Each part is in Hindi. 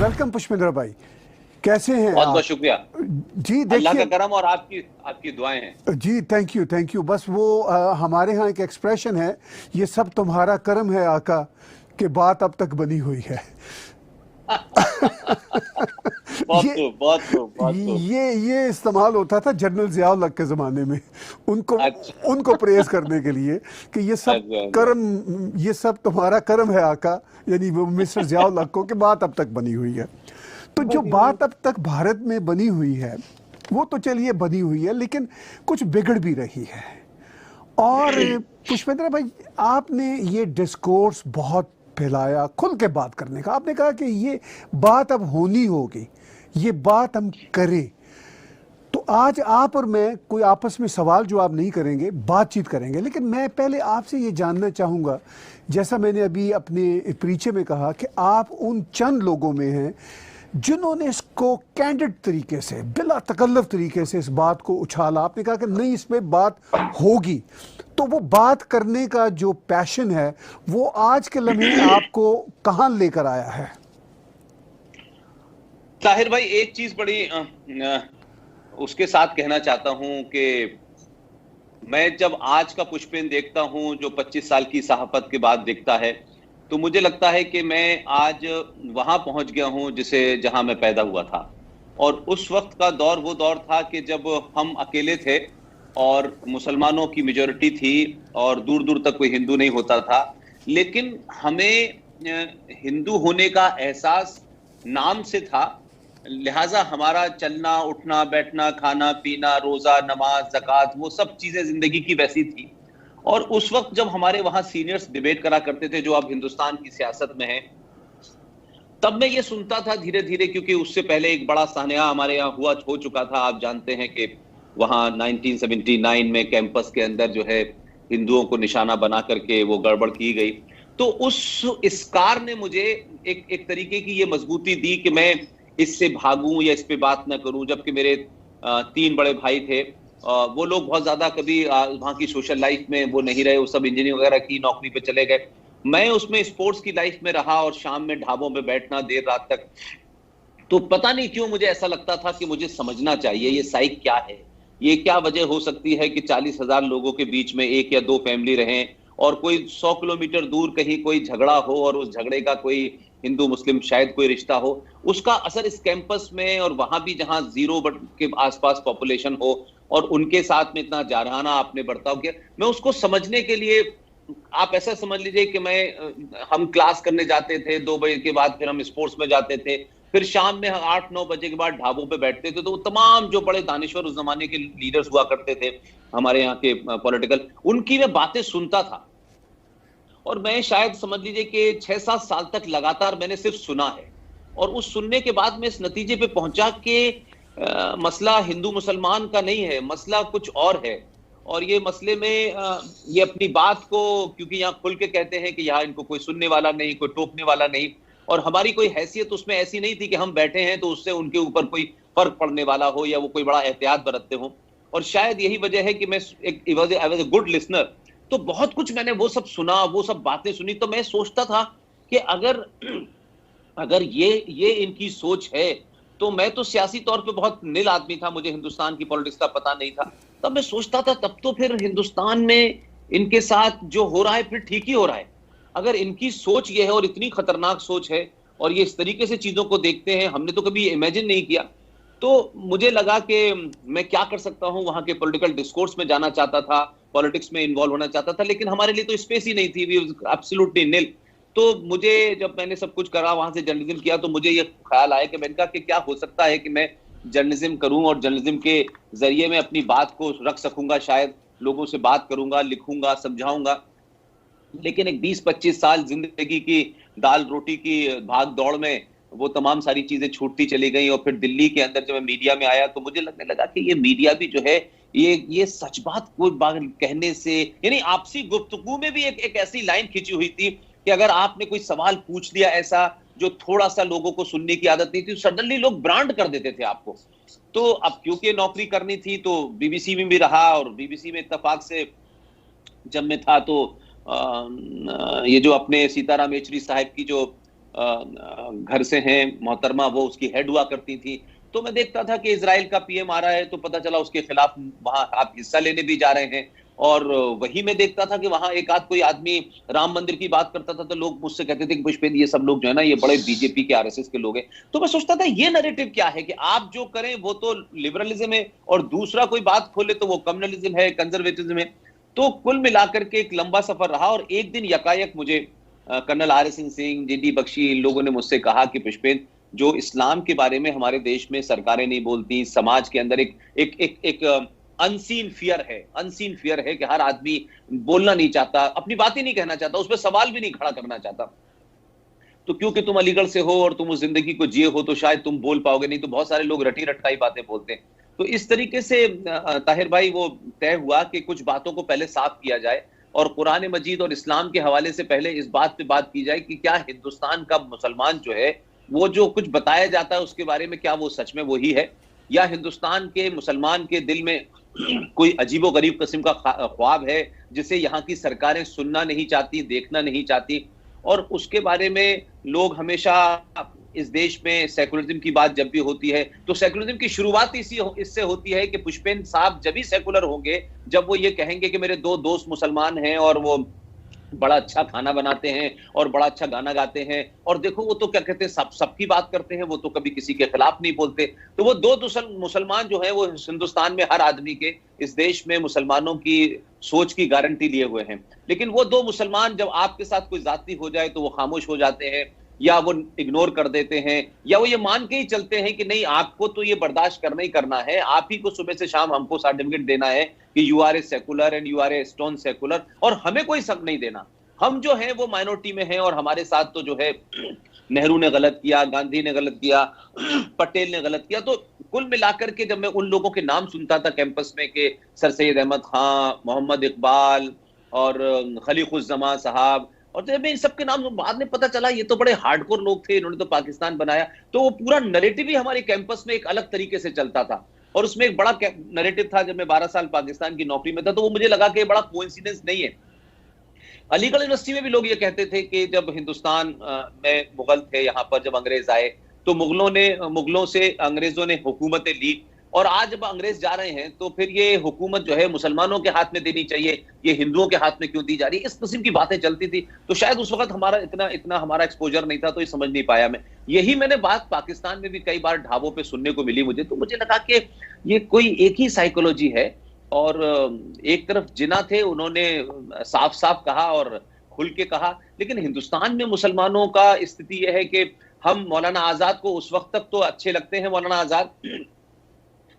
वेलकम पुष्पेंद्र भाई, कैसे हैं बहुत आप? बहुत शुक्रिया। जी अल्लाह का देखिए। करम और आपकी दुआएं हैं। जी थैंक यू। बस वो हमारे यहाँ एक एक्सप्रेशन है, ये सब तुम्हारा कर्म है आका, कि बात अब तक बनी हुई है। बहुत ये खूब, बहुत खूब, बहुत खूब। ये इस्तेमाल होता था जनरल ज़ियाउल हक के ज़माने में, उनको अच्छा, उनको प्रेज करने के लिए कि ये सब अच्छा, अच्छा। कर्म, ये सब तुम्हारा कर्म है आका, यानी वो मिस्टर ज़ियाउल हक को, कि बात अब तक बनी हुई है। तो जो बनी हुई। बात अब तक भारत में बनी हुई है, वो तो चलिए बनी हुई है, लेकिन कुछ बिगड़ भी रही है। और पुष्पेंद्र भाई, आपने ये डिस्कोर्स बहुत फैलाया खुल के बात करने का। आपने कहा कि ये बात अब होनी होगी, ये बात हम करें। तो आज आप और मैं कोई आपस में सवाल जवाब नहीं करेंगे, बातचीत करेंगे। लेकिन मैं पहले आपसे ये जानना चाहूँगा, जैसा मैंने अभी अपने परिचय में कहा, कि आप उन चंद लोगों में हैं जिन्होंने इसको कैंडिड तरीके से, बिला तकल्लुफ तरीके से इस बात को उछाला। आपने कहा कि नहीं, इसमें बात होगी। तो वो बात करने का जो पैशन है, वो आज के लम्हे आपको कहाँ लेकर आया है? ताहिर भाई, एक चीज बड़ी उसके साथ कहना चाहता हूं कि मैं जब आज का पुष्पेन देखता हूं जो 25 साल की सहाफत के बाद दिखता है, तो मुझे लगता है कि मैं आज वहां पहुंच गया हूं जिसे जहां मैं पैदा हुआ था। और उस वक्त का दौर वो दौर था कि जब हम अकेले थे और मुसलमानों की मेजॉरिटी थी और दूर दूर तक कोई हिंदू नहीं होता था। लेकिन हमें हिंदू होने का एहसास नाम से था, लिहाजा हमारा चलना उठना बैठना खाना पीना रोजा नमाज ज़कात वो सब चीजें जिंदगी की वैसी थी। और उस वक्त जब हमारे वहां सीनियर्स डिबेट करा करते थे जो अब हिंदुस्तान की सियासत में है, तब मैं ये सुनता था धीरे धीरे, क्योंकि उससे पहले एक बड़ा सान्या हमारे यहाँ हो चुका था। आप जानते हैं कि वहां 1979 में कैंपस के अंदर जो है हिंदुओं को निशाना बना करके वो गड़बड़ की गई। तो उस इसकार ने मुझे एक तरीके की ये मजबूती दी कि मैं इससे भागूं या इस पे बात ना करूं। जबकि मेरे 3 बड़े भाई थे, वो लोग बहुत ज्यादा कभी वहां की सोशल लाइफ में वो नहीं रहे, वो सब इंजीनियरिंग वगैरह की नौकरी पे चले गए। मैं उसमें स्पोर्ट्स की लाइफ में रहा और शाम में ढाबों पे बैठना देर रात तक। तो पता नहीं क्यों मुझे ऐसा लगता था कि मुझे समझना चाहिए ये साइक क्या है, ये क्या वजह हो सकती है कि 40,000 लोगों के बीच में एक या दो फैमिली रहें और कोई 100 किलोमीटर दूर कहीं कोई झगड़ा हो और उस झगड़े का कोई हिंदू मुस्लिम शायद कोई रिश्ता हो, उसका असर इस कैंपस में और वहां भी जहां जीरो बट के आसपास पॉपुलेशन हो और उनके साथ में इतना जारहाना आपने बर्ताव किया। मैं उसको समझने के लिए, आप ऐसा समझ लीजिए कि हम क्लास करने जाते थे 2 बजे के बाद, फिर हम स्पोर्ट्स में जाते थे, फिर शाम में 8-9 बजे के बाद ढाबों पे बैठते थे। तो वो तमाम जो बड़े दानिश्वर उस जमाने के लीडर्स हुआ करते थे हमारे यहाँ के पॉलिटिकल, उनकी मैं बातें सुनता था। और मैं शायद समझ लीजिए कि 6-7 साल तक लगातार मैंने सिर्फ सुना है। और उस सुनने के बाद मैं इस नतीजे पे पहुंचा कि मसला हिंदू मुसलमान का नहीं है, मसला कुछ और है। और ये मसले में ये अपनी बात को, क्योंकि यहाँ खुल के कहते हैं कि यहाँ इनको कोई सुनने वाला नहीं, कोई टोकने वाला नहीं, और हमारी कोई हैसियत उसमें ऐसी नहीं थी कि हम बैठे हैं तो उससे उनके ऊपर कोई फर्क पड़ने वाला हो या वो कोई बड़ा एहतियात बरतते हो। और शायद यही वजह है कि मैं I was a good listener. तो बहुत कुछ मैंने वो सब सुना, वो सब बातें सुनी। तो मैं सोचता था कि अगर अगर ये इनकी सोच है, तो मैं तो सियासी तौर पे बहुत नील आदमी था, मुझे हिंदुस्तान की पॉलिटिक्स का पता नहीं था। तब मैं सोचता था तब तो फिर हिंदुस्तान में इनके साथ जो हो रहा है फिर ठीक ही हो रहा है। अगर इनकी सोच ये है और इतनी खतरनाक सोच है और ये इस तरीके से चीजों को देखते हैं, हमने तो कभी इमेजिन नहीं किया। तो मुझे लगा कि मैं क्या कर सकता हूं, वहां के पॉलिटिकल डिस्कोर्स में जाना चाहता था, पॉलिटिक्स में इन्वॉल्व होना चाहता था, लेकिन हमारे लिए तो स्पेस ही नहीं थी, वी एब्सोल्युटली निल। तो मुझे, जब मैंने सब कुछ करा वहां से जर्नलिज्म किया, तो मुझे ये ख्याल आया कि मैंने कहा कि क्या हो सकता है कि मैं जर्नलिज्म करूं और जर्नलिज्म के जरिए मैं अपनी बात को रख सकूंगा, शायद लोगों से बात करूंगा, लिखूंगा, समझाऊंगा। लेकिन एक 20-25 साल जिंदगी की दाल रोटी की भाग दौड़ में वो तमाम सारी चीजें छूटती चली गई। और फिर दिल्ली के अंदर जब मैं मीडिया में आया तो मुझे लगने लगा कि ये मीडिया भी जो है, ये सच बात कोई बात कहने से, यानी आपसी गुफ्तगू में भी एक ऐसी लाइन खींची हुई थी कि अगर आपने कोई सवाल पूछ लिया ऐसा जो थोड़ा सा लोगों को सुनने की आदत नहीं थी, सडनली लोग ब्रांड कर देते थे आपको। तो अब क्योंकि नौकरी करनी थी तो बीबीसी में भी रहा, और बीबीसी में इत्तेफाक से जब मैं था तो ये जो अपने सीताराम येचुरी साहब की जो घर से हैं, मोहतरमा वो उसकी हेड हुआ करती थी। तो मैं देखता था कि इजराइल का पीएम आ रहा है तो पता चला उसके खिलाफ वहां आप हिस्सा लेने भी जा रहे हैं। और वही मैं देखता था कि वहां एक आध कोई आदमी राम मंदिर की बात करता था तो लोग मुझसे कहते थे कि पुष्पेंद्र ये सब लोग जो है ना ये बड़े बीजेपी के आरएसएस के लोग हैं। तो मैं सोचता था ये नैरेटिव क्या है कि आप जो करें वो तो लिबरलिज्म है और दूसरा कोई बात खोले तो वो कम्युनलिज्म है, कंजर्वेटिज्म है। तो कुल मिलाकर के एक लंबा सफर रहा और एक दिन यकायक मुझे colonel RS Singh, JD Bakshi, इन लोगों ने मुझसे कहा कि पुष्पेंद्र जो इस्लाम के बारे में हमारे देश में सरकारें नहीं बोलती, समाज के अंदर एक अनसीन फियर है कि हर आदमी बोलना नहीं चाहता, अपनी बात ही नहीं कहना चाहता, उस पर सवाल भी नहीं खड़ा करना चाहता। तो क्योंकि तुम अलीगढ़ से हो और तुम उस जिंदगी को जिए हो तो शायद तुम बोल पाओगे, नहीं तो बहुत सारे लोग रटी रटकाई बातें बोलते हैं। तो इस तरीके से ताहिर भाई वो तय हुआ कि कुछ बातों को पहले साफ किया जाए और कुरान मजीद और इस्लाम के हवाले से पहले इस बात पे बात की जाए कि क्या हिंदुस्तान का मुसलमान जो है वो जो कुछ बताया जाता है उसके बारे में क्या वो सच में वही है, या हिंदुस्तान के मुसलमान के दिल में कोई अजीबो गरीब किस्म का ख्वाब है जिसे यहाँ की सरकारें सुनना नहीं चाहती, देखना नहीं चाहती। और उसके बारे में लोग हमेशा इस देश में सेकुलरिज्म की बात जब भी होती है तो सेकुलरिज्म की शुरुआत इससे होती है कि पुष्पेंद्र साहब जब भी सेकुलर होंगे जब वो ये कहेंगे कि मेरे 2 दोस्त मुसलमान हैं और वो बड़ा अच्छा खाना बनाते हैं और बड़ा अच्छा गाना गाते हैं और देखो वो तो क्या कहते हैं सबकी बात करते हैं, वो तो कभी किसी के खिलाफ नहीं बोलते। तो वो 2 मुसलमान जो है वो हिंदुस्तान में हर आदमी के इस देश में मुसलमानों की सोच की गारंटी लिए हुए हैं। लेकिन वो 2 मुसलमान जब आपके साथ कोई जाति हो जाए तो वो खामोश हो जाते हैं या वो इग्नोर कर देते हैं या वो ये मान के ही चलते हैं कि नहीं आपको तो ये बर्दाश्त करना ही करना है, आप ही को सुबह से शाम हमको सर्टिफिकेट देना है कि you are a secular and you are a stone secular और हमें कोई सब नहीं देना। हम जो है वो माइनॉरिटी में हैं और हमारे साथ तो जो है नेहरू ने गलत किया, गांधी ने गलत किया, पटेल ने गलत किया। तो कुल मिलाकर के जब मैं उन लोगों के नाम सुनता था कैंपस में कि सर सैयद अहमद खां, मोहम्मद इकबाल और खलीकुज़्ज़मान साहब, और जब इन सबके नाम बाद में पता चला ये तो बड़े हार्डकोर लोग थे, इन्होंने तो पाकिस्तान बनाया, तो वो पूरा नैरेटिव ही हमारे कैंपस में एक अलग तरीके से चलता था। और उसमें एक बड़ा नैरेटिव था, जब मैं 12 साल पाकिस्तान की नौकरी में था तो वो मुझे लगा कि बड़ा कोइंसिडेंस नहीं है। अलीगढ़ यूनिवर्सिटी में भी लोग ये कहते थे कि जब हिंदुस्तान में मुगल थे, यहाँ पर जब अंग्रेज आए तो मुगलों से अंग्रेजों ने हुकूमतें ली और आज जब अंग्रेज जा रहे हैं तो फिर ये हुकूमत जो है मुसलमानों के हाथ में देनी चाहिए, ये हिंदुओं के हाथ में क्यों दी जा रही है, इस किस्म की बातें चलती थी। तो शायद उस वक्त हमारा इतना हमारा एक्सपोजर नहीं था तो ये समझ नहीं पाया मैं। यही मैंने बात पाकिस्तान में भी कई बार ढाबों पे सुनने को मिली मुझे, तो मुझे लगा कि ये कोई एक ही साइकोलॉजी है। और एक तरफ जिन्ना थे, उन्होंने साफ साफ कहा और खुल के कहा, लेकिन हिंदुस्तान में मुसलमानों का स्थिति यह है कि हम मौलाना आजाद को उस वक्त तक तो अच्छे लगते हैं, मौलाना आजाद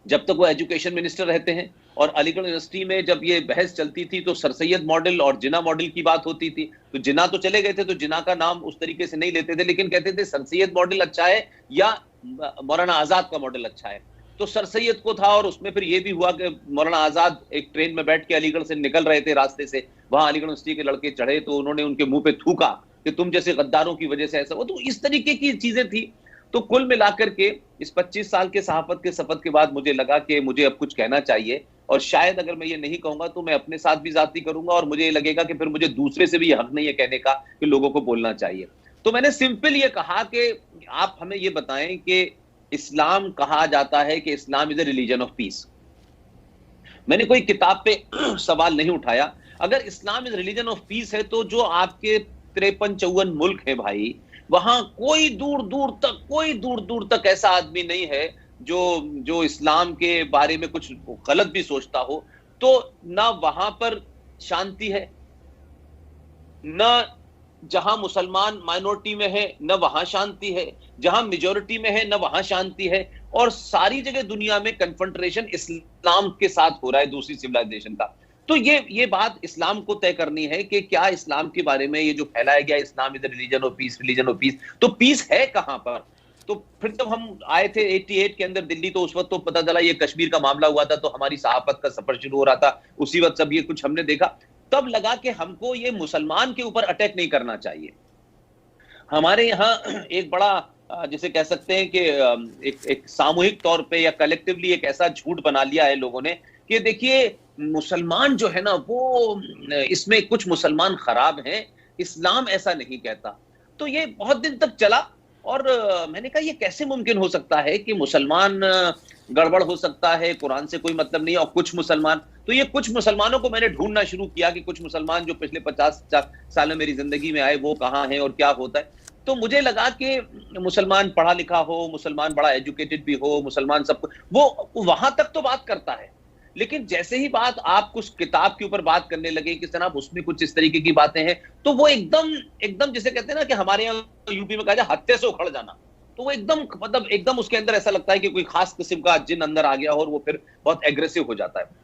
जब तक वो एजुकेशन मिनिस्टर रहते हैं, और अलीगढ़ यूनिवर्सिटी में जब ये बहस चलती थी तो सर सैयद मॉडल और जिन्ना मॉडल की बात होती थी। तो जिन्ना तो चले गए थे तो जिन्ना का नाम उस तरीके से नहीं लेते थे, लेकिन कहते थे सर सैयद मॉडल अच्छा है या मौलाना आजाद का मॉडल अच्छा है। तो सर सैयद को था और उसमें फिर ये भी हुआ कि मौलाना आजाद एक ट्रेन में बैठ के अलीगढ़ से निकल रहे थे, रास्ते से वहां अलीगढ़ यूनिवर्सिटी के लड़के चढ़े तो उन्होंने उनके मुंह पे थूका कि तुम जैसे गद्दारों की वजह से ऐसा हो। तो इस तरीके की चीजें थी। तो कुल मिलाकर के इस 25 साल के सहाफत के सफर के बाद मुझे लगा कि मुझे अब कुछ कहना चाहिए, और शायद अगर मैं ये नहीं कहूंगा तो मैं अपने साथ भी जाती करूंगा और मुझे ये लगेगा कि फिर मुझे दूसरे से भी ये हक नहीं है कहने का कि लोगों को बोलना चाहिए। तो मैंने सिंपल ये कहा कि आप हमें ये बताएं कि इस्लाम कहा जाता है कि Islam is a religion of peace. मैंने कोई किताब पे सवाल नहीं उठाया। अगर Islam is religion of peace है तो जो आपके 53-54 मुल्क है भाई, वहां कोई दूर दूर तक ऐसा आदमी नहीं है जो इस्लाम के बारे में कुछ गलत भी सोचता हो। तो ना वहां पर शांति है, ना जहां मुसलमान माइनॉरिटी में है न वहां शांति है, जहां मेजॉरिटी में है न वहां शांति है, और सारी जगह दुनिया में कन्फ्रंटेशन इस्लाम के साथ हो रहा है, दूसरी सिविलाइजेशन का। तो ये बात इस्लाम को तय करनी है कि क्या इस्लाम के बारे में ये जो फैलाया गया इस्लाम इज रिलीजन ऑफ पीस, तो पीस है कहां पर। तो फिर जब हम आए थे 88 के अंदर दिल्ली, तो उस वक्त तो पता चला ये कश्मीर का मामला हुआ था, तो हमारी सहाफत का सफर शुरू हो रहा था। उसी वक्त सब ये कुछ हमने देखा, तब लगा कि हमको ये मुसलमान के ऊपर अटैक नहीं करना चाहिए। हमारे यहाँ एक बड़ा जिसे कह सकते हैं कि एक सामूहिक तौर पे या कलेक्टिवली एक ऐसा झूठ बना लिया है लोगों ने कि देखिए मुसलमान जो है ना वो इसमें कुछ मुसलमान खराब हैं, इस्लाम ऐसा नहीं कहता। तो ये बहुत दिन तक चला। और मैंने कहा ये कैसे मुमकिन हो सकता है कि मुसलमान गड़बड़ हो सकता है, कुरान से कोई मतलब नहीं, और कुछ मुसलमान। तो ये कुछ मुसलमानों को मैंने ढूंढना शुरू किया कि कुछ मुसलमान जो पिछले 50 साल में मेरी जिंदगी में आए वो कहाँ हैं और क्या होता है। तो मुझे लगा कि मुसलमान पढ़ा लिखा हो, मुसलमान बड़ा एजुकेटेड भी हो, मुसलमान सब वो वहां तक तो बात करता है, लेकिन जैसे ही बात आप कुछ किताब के ऊपर बात करने लगे कि जनाब उसमें कुछ इस तरीके की बातें हैं, तो वो एकदम एकदम जिसे कहते हैं ना कि हमारे यहाँ यूपी में कहा जाए हत्थे से उखड़ जाना, तो वो एकदम मतलब एकदम उसके अंदर ऐसा लगता है कि कोई खास किस्म का जिन अंदर आ गया और वो फिर बहुत एग्रेसिव हो जाता है।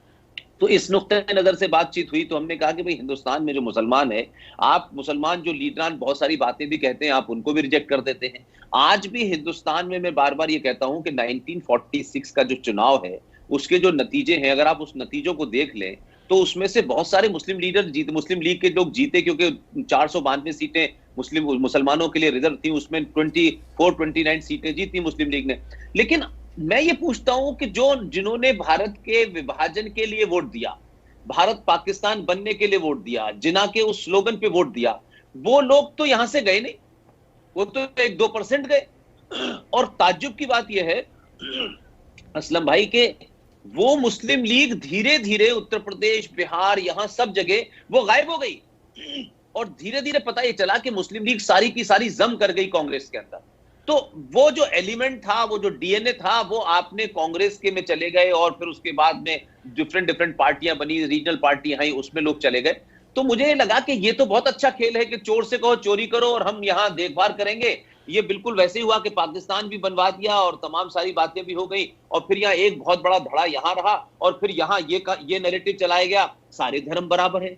तो इस नुक्ते नजर से बातचीत हुई तो हमने कहा कि भाई हिंदुस्तान में जो मुसलमान है, आप मुसलमान जो लीडरान बहुत सारी बातें भी कहते हैं, आप उनको भी रिजेक्ट कर देते हैं। आज भी हिंदुस्तान में मैं बार बार ये कहता हूं कि 1946 का जो चुनाव है उसके जो नतीजे हैं, अगर आप उस नतीजों को देख लें तो उसमें से बहुत सारे मुस्लिम लीडर जीते, मुस्लिम लीग के लोग जीते, क्योंकि 492 सीटें मुसलमानों के लिए रिजर्व थी, उसमें 29 सीटें जीती मुस्लिम लीग ने। लेकिन मैं ये पूछता हूं कि जिन्होंने भारत के विभाजन के लिए वोट दिया, भारत पाकिस्तान बनने के लिए वोट दिया, जिना के उस स्लोगन पे वोट दिया, वो लोग तो यहां से गए नहीं, वो तो 1-2% गए। और ताज्जुब की बात यह है असलम भाई के वो मुस्लिम लीग धीरे धीरे उत्तर प्रदेश, बिहार, यहां सब जगह वो गायब हो गई, और धीरे धीरे पता ये चला कि मुस्लिम लीग सारी की सारी जम कर गई कांग्रेस के अंदर। तो वो जो एलिमेंट था, वो जो डीएनए था, वो आपने कांग्रेस के में चले गए, और फिर उसके बाद में डिफरेंट पार्टियां बनी, रीजनल पार्टियां आई, उसमें लोग चले गए। तो मुझे लगा कि ये तो बहुत अच्छा खेल है कि चोर से कहो चोरी करो और हम यहां देखभाल करेंगे। ये बिल्कुल वैसे ही हुआ कि पाकिस्तान भी बनवा दिया और तमाम सारी बातें भी हो गई, और फिर यहाँ एक बहुत बड़ा धड़ा यहां रहा, और फिर यहाँ ये नैरेटिव चलाया गया सारे धर्म बराबर है,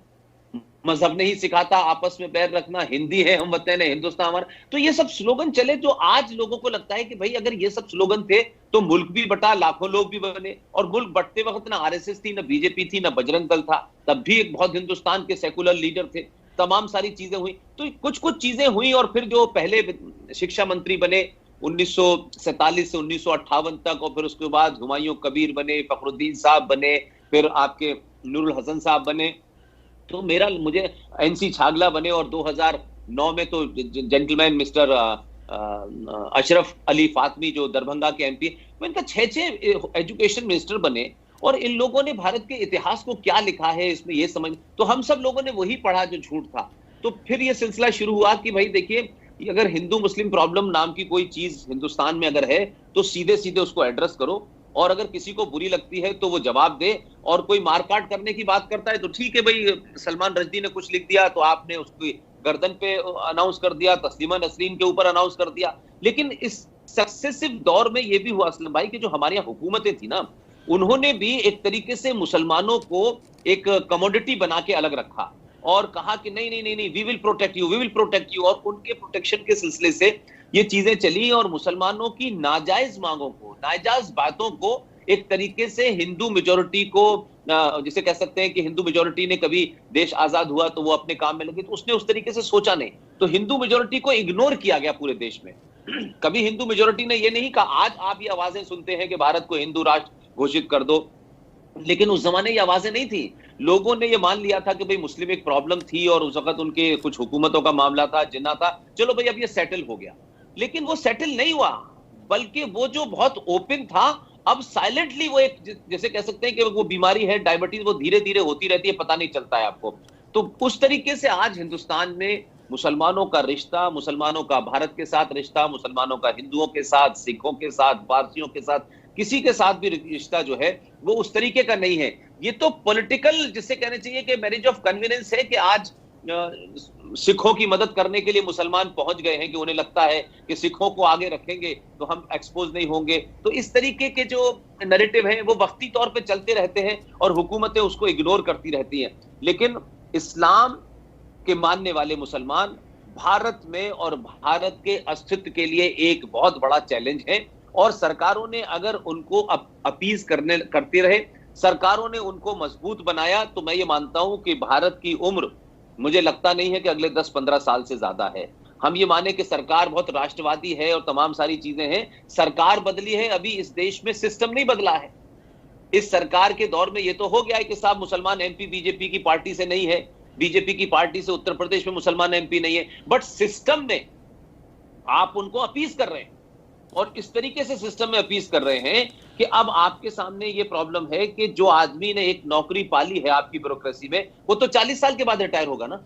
मजहब नहीं सिखाता आपस में पैर रखना, हिंदी है हम वतन है हिंदुस्तान हमारा। तो ये सब स्लोगन चले, जो आज लोगों को लगता है कि भाई अगर ये सब स्लोगन थे तो मुल्क भी बटा, लाखों लोग भी बने। और मुल्क बटते वक्त ना आरएसएस थी, ना बीजेपी थी, ना बजरंग दल था, तब भी एक बहुत हिंदुस्तान के सेकुलर लीडर थे, तमाम सारी चीजें हुई। तो कुछ चीजें हुई, और फिर जो पहले शिक्षा मंत्री बने 1947 से 1958 तक, और फिर उसके बाद हुमायूं कबीर बने, फखरुद्दीन साहब बने, फिर आपके नूरुल हसन साहब बने, तो मुझे एनसी छागला बने, और 2009 में तो जेंटलमैन मिस्टर अशरफ अली फातमी जो दरभंगा के एमपी, वो इनका 6 एजुकेशन मिनिस्टर बने। और इन लोगों ने भारत के इतिहास को क्या लिखा है इसमें ये समझ, तो हम सब लोगों ने वही पढ़ा जो झूठ था। तो फिर ये सिलसिला शुरू हुआ कि भाई देखिए, अगर हिंदू मुस्लिम प्रॉब्लम नाम की कोई चीज हिंदुस्तान में अगर है तो सीधे सीधे उसको एड्रेस करो, और अगर किसी को बुरी लगती है तो वो जवाब दे। और कोई मारकाट करने की बात करता है तो ठीक है भाई, सलमान रश्दी ने कुछ लिख दिया तो आपने उसकी गर्दन पे अनाउंस कर दिया, तस्लीमा नसरीन के ऊपर अनाउंस कर दिया। लेकिन इस सक्सेसिव दौर में ये भी हुआ असलम भाई कि जो हमारी यहाँ हुकूमतें थी ना, उन्होंने भी एक तरीके से मुसलमानों को एक कमोडिटी बना के अलग रखा, और कहा कि नहीं नहीं नहीं नहीं, we will protect you, we will protect you. और उनके प्रोटेक्शन के सिलसिले से ये चीजें चली, और मुसलमानों की नाजायज मांगों को, नाजायज बातों को एक तरीके से हिंदू मेजोरिटी को, जिसे कह सकते हैं कि हिंदू मेजोरिटी ने कभी देश आजाद हुआ तो वो अपने काम में लगी, तो उसने उस तरीके से सोचा नहीं, तो हिंदू मेजोरिटी को इग्नोर किया गया पूरे देश में। कभी हिंदू मेजोरिटी ने ये नहीं कहा, आज आप ये आवाजें सुनते हैं कि भारत को हिंदू राष्ट्र घोषित कर दो, लेकिन उस जमाने ये आवाजें नहीं थी। लोगों ने ये मान लिया था कि भाई मुस्लिम एक प्रॉब्लम थी, और उस वक्त उनके कुछ हुकूमतों का मामला था, जिन्ना था, चलो भाई अब ये सेटल हो गया। लेकिन वो सेटल नहीं हुआ, बल्कि वो जो बहुत ओपन था, अब साइलेंटली वो एक, जैसे कह सकते हैं कि वो बीमारी है डायबिटीज, वो धीरे धीरे होती रहती है, पता नहीं चलता है आपको। तो उस तरीके से आज हिंदुस्तान में मुसलमानों का रिश्ता, मुसलमानों का भारत के साथ रिश्ता, मुसलमानों का हिंदुओं के साथ, सिखों के साथ, पारसियों के साथ, किसी के साथ भी रिश्ता जो है वो उस तरीके का नहीं है। ये तो पॉलिटिकल, जिससे कहने चाहिए कि मैरिज ऑफ कन्वीनियंस है, कि आज सिखों की मदद करने के लिए मुसलमान पहुंच गए हैं, कि उन्हें लगता है कि सिखों को आगे रखेंगे तो हम एक्सपोज नहीं होंगे। तो इस तरीके के जो नैरेटिव हैं वो वक्ती तौर पे चलते रहते हैं, और हुकूमतें उसको इग्नोर करती रहती हैं। लेकिन इस्लाम के मानने वाले मुसलमान भारत में और भारत के अस्तित्व के लिए एक बहुत बड़ा चैलेंज है, और सरकारों ने अगर उनको अपीज करते रहे, सरकारों ने उनको मजबूत बनाया, तो मैं ये मानता हूं कि भारत की उम्र, मुझे लगता नहीं है कि अगले 10-15 साल से ज्यादा है। हम ये माने कि सरकार बहुत राष्ट्रवादी है और तमाम सारी चीजें हैं, सरकार बदली है, अभी इस देश में सिस्टम नहीं बदला है। इस सरकार के दौर में ये तो हो गया है कि साहब मुसलमान एमपी बीजेपी की पार्टी से नहीं है, बीजेपी की पार्टी से उत्तर प्रदेश में मुसलमान एमपी नहीं है, बट सिस्टम में आप उनको अपीज कर रहे हैं और इस तरीके से सिस्टम में अपीज कर रहे हैं कि अब आपके सामने ये प्रॉब्लम है कि जो आदमी ने एक नौकरी पाली है आपकी ब्यूरोक्रेसी में, वो तो 40 साल के बाद रिटायर होगा ना।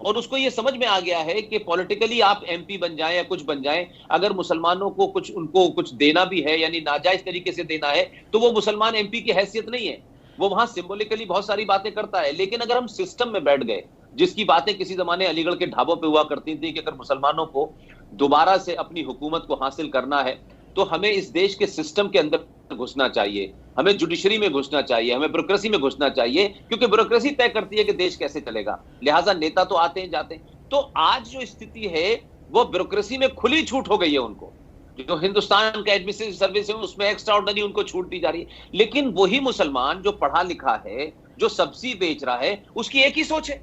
और उसको ये समझ में आ गया है कि पॉलिटिकली आप एमपी बन जाएं या कुछ बन जाएं, अगर मुसलमानों को कुछ उनको कुछ देना भी है, यानी नाजायज तरीके से देना है, तो वो मुसलमान एमपी की हैसियत नहीं है। वो वहां सिंबॉलिकली बहुत सारी बातें करता है, लेकिन अगर हम सिस्टम में बैठ गए, जिसकी बातें किसी जमाने अलीगढ़ के ढाबों पे हुआ करती थी कि अगर मुसलमानों को दोबारा से अपनी हुकूमत को हासिल करना है तो हमें इस देश के सिस्टम के अंदर घुसना चाहिए, हमें जुडिशरी में घुसना चाहिए, हमें ब्यूरोक्रेसी में घुसना चाहिए, क्योंकि ब्यूरोक्रेसी तय करती है कि देश कैसे चलेगा। लिहाजा नेता तो आते हैं जाते हैं। तो आज जो स्थिति है वो ब्यूरोक्रेसी में खुली छूट हो गई है उनको। जो हिंदुस्तान का एडमिनिस्ट्रेटिव सर्विस है उसमें एक्स्ट्रा ऑर्डिनरी उनको छूट दी जा रही है। लेकिन वही मुसलमान जो पढ़ा लिखा है, जो सब्जी बेच रहा है, उसकी एक ही सोच है,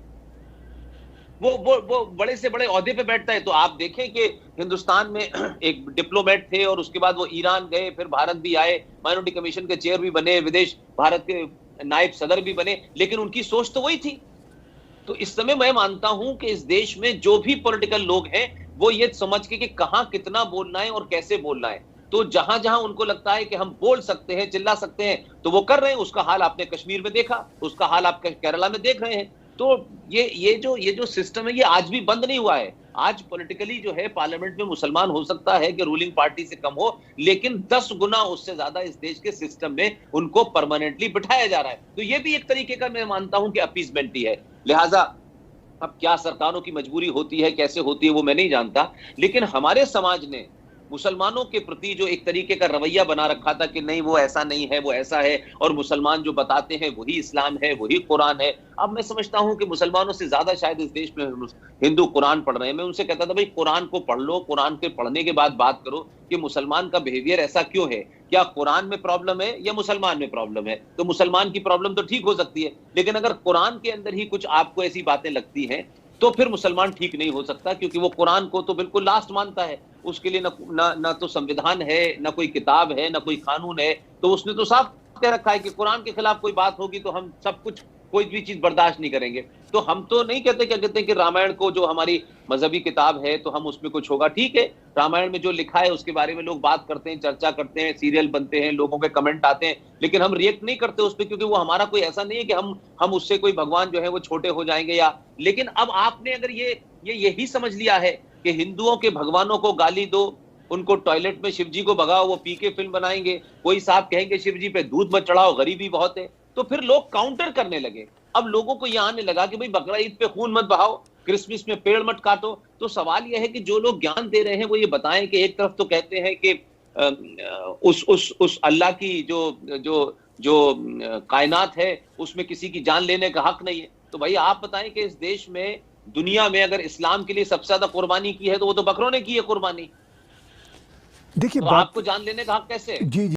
वो बड़े से बड़े ओहदे पे बैठता है। तो आप देखें कि हिंदुस्तान में एक डिप्लोमेट थे और उसके बाद वो ईरान गए, फिर भारत भी आए, माइनॉरिटी कमीशन के चेयर भी बने, विदेश भारत के नायब सदर भी बने, लेकिन उनकी सोच तो वही थी। तो इस समय मैं मानता हूं कि इस देश में जो भी पॉलिटिकल लोग हैं वो ये समझ के कि कहां कितना बोलना है और कैसे बोलना है, तो जहां जहां उनको लगता है कि हम बोल सकते हैं, चिल्ला सकते हैं, तो वो कर रहे हैं। उसका हाल आपने कश्मीर में देखा, उसका हाल आप केरला में देख रहे हैं। तो ये जो सिस्टम है ये आज भी बंद नहीं हुआ है। आज पॉलिटिकली जो है पार्लियामेंट में मुसलमान हो सकता है कि रूलिंग पार्टी से कम हो, लेकिन 10 गुना उससे ज्यादा इस देश के सिस्टम में उनको परमानेंटली बिठाया जा रहा है। तो ये भी एक तरीके का मैं मानता हूं कि अपीसमेंट ही है। लिहाजा अब क्या सरकारों की मजबूरी होती है, कैसे होती है, वो मैं नहीं जानता, लेकिन हमारे समाज ने मुसलमानों के प्रति जो एक तरीके का रवैया बना रखा था कि नहीं वो ऐसा नहीं है, वो ऐसा है, और मुसलमान जो बताते हैं वही इस्लाम है, वही कुरान है। अब मैं समझता हूं कि मुसलमानों से ज्यादा शायद इस देश में हिंदू कुरान पढ़ रहे हैं। मैं उनसे कहता था भाई कुरान को पढ़ लो, कुरान के पढ़ने के बाद बात करो कि मुसलमान का बिहेवियर ऐसा क्यों है, क्या कुरान में प्रॉब्लम है या मुसलमान में प्रॉब्लम है। तो मुसलमान की प्रॉब्लम तो ठीक हो सकती है, लेकिन अगर कुरान के अंदर ही कुछ आपको ऐसी बातें लगती हैं तो फिर मुसलमान ठीक नहीं हो सकता, क्योंकि वो कुरान को तो बिल्कुल लास्ट मानता है। उसके लिए ना तो संविधान है, ना कोई किताब है, ना कोई कानून है। तो उसने तो साफ कह रखा है कि कुरान के खिलाफ कोई बात होगी तो हम सब कुछ, कोई भी चीज बर्दाश्त नहीं करेंगे। तो हम तो नहीं कहते, क्या कहते हैं कि रामायण को जो हमारी मजहबी किताब है तो हम उसमें कुछ होगा, ठीक है, रामायण में जो लिखा है उसके बारे में लोग बात करते हैं, चर्चा करते हैं, सीरियल बनते हैं, लोगों के कमेंट आते हैं, लेकिन हम रिएक्ट नहीं करते उस पर, क्योंकि वो हमारा कोई ऐसा नहीं है कि हम उससे कोई भगवान जो है वो छोटे हो जाएंगे या। लेकिन अब आपने अगर यही समझ लिया है कि हिंदुओं के भगवानों को गाली दो, उनको टॉयलेट में शिव जी को भगाओ, वो पी के फिल्म बनाएंगे, कोई साहब कहेंगे शिव जी पे दूध मत चढ़ाओ, गरीबी बहुत है, तो फिर लोग काउंटर करने लगे। अब लोगों को यह आने लगा कि भाई बकरा ईद पे खून मत बहाओ, क्रिसमस में पेड़ मत काटो। तो सवाल यह है कि जो लोग ज्ञान दे रहे हैं वो ये बताएं कि एक तरफ तो कहते हैं कि उस अल्लाह की जो कायनात है उसमें किसी की जान लेने का हक नहीं है। तो भाई आप बताएं कि इस देश में, दुनिया में अगर इस्लाम के लिए सबसे ज्यादा कुर्बानी की है तो वो तो बकरों ने की है कुर्बानी। देखिए तो आपको जान लेने का हक कैसे है? जी।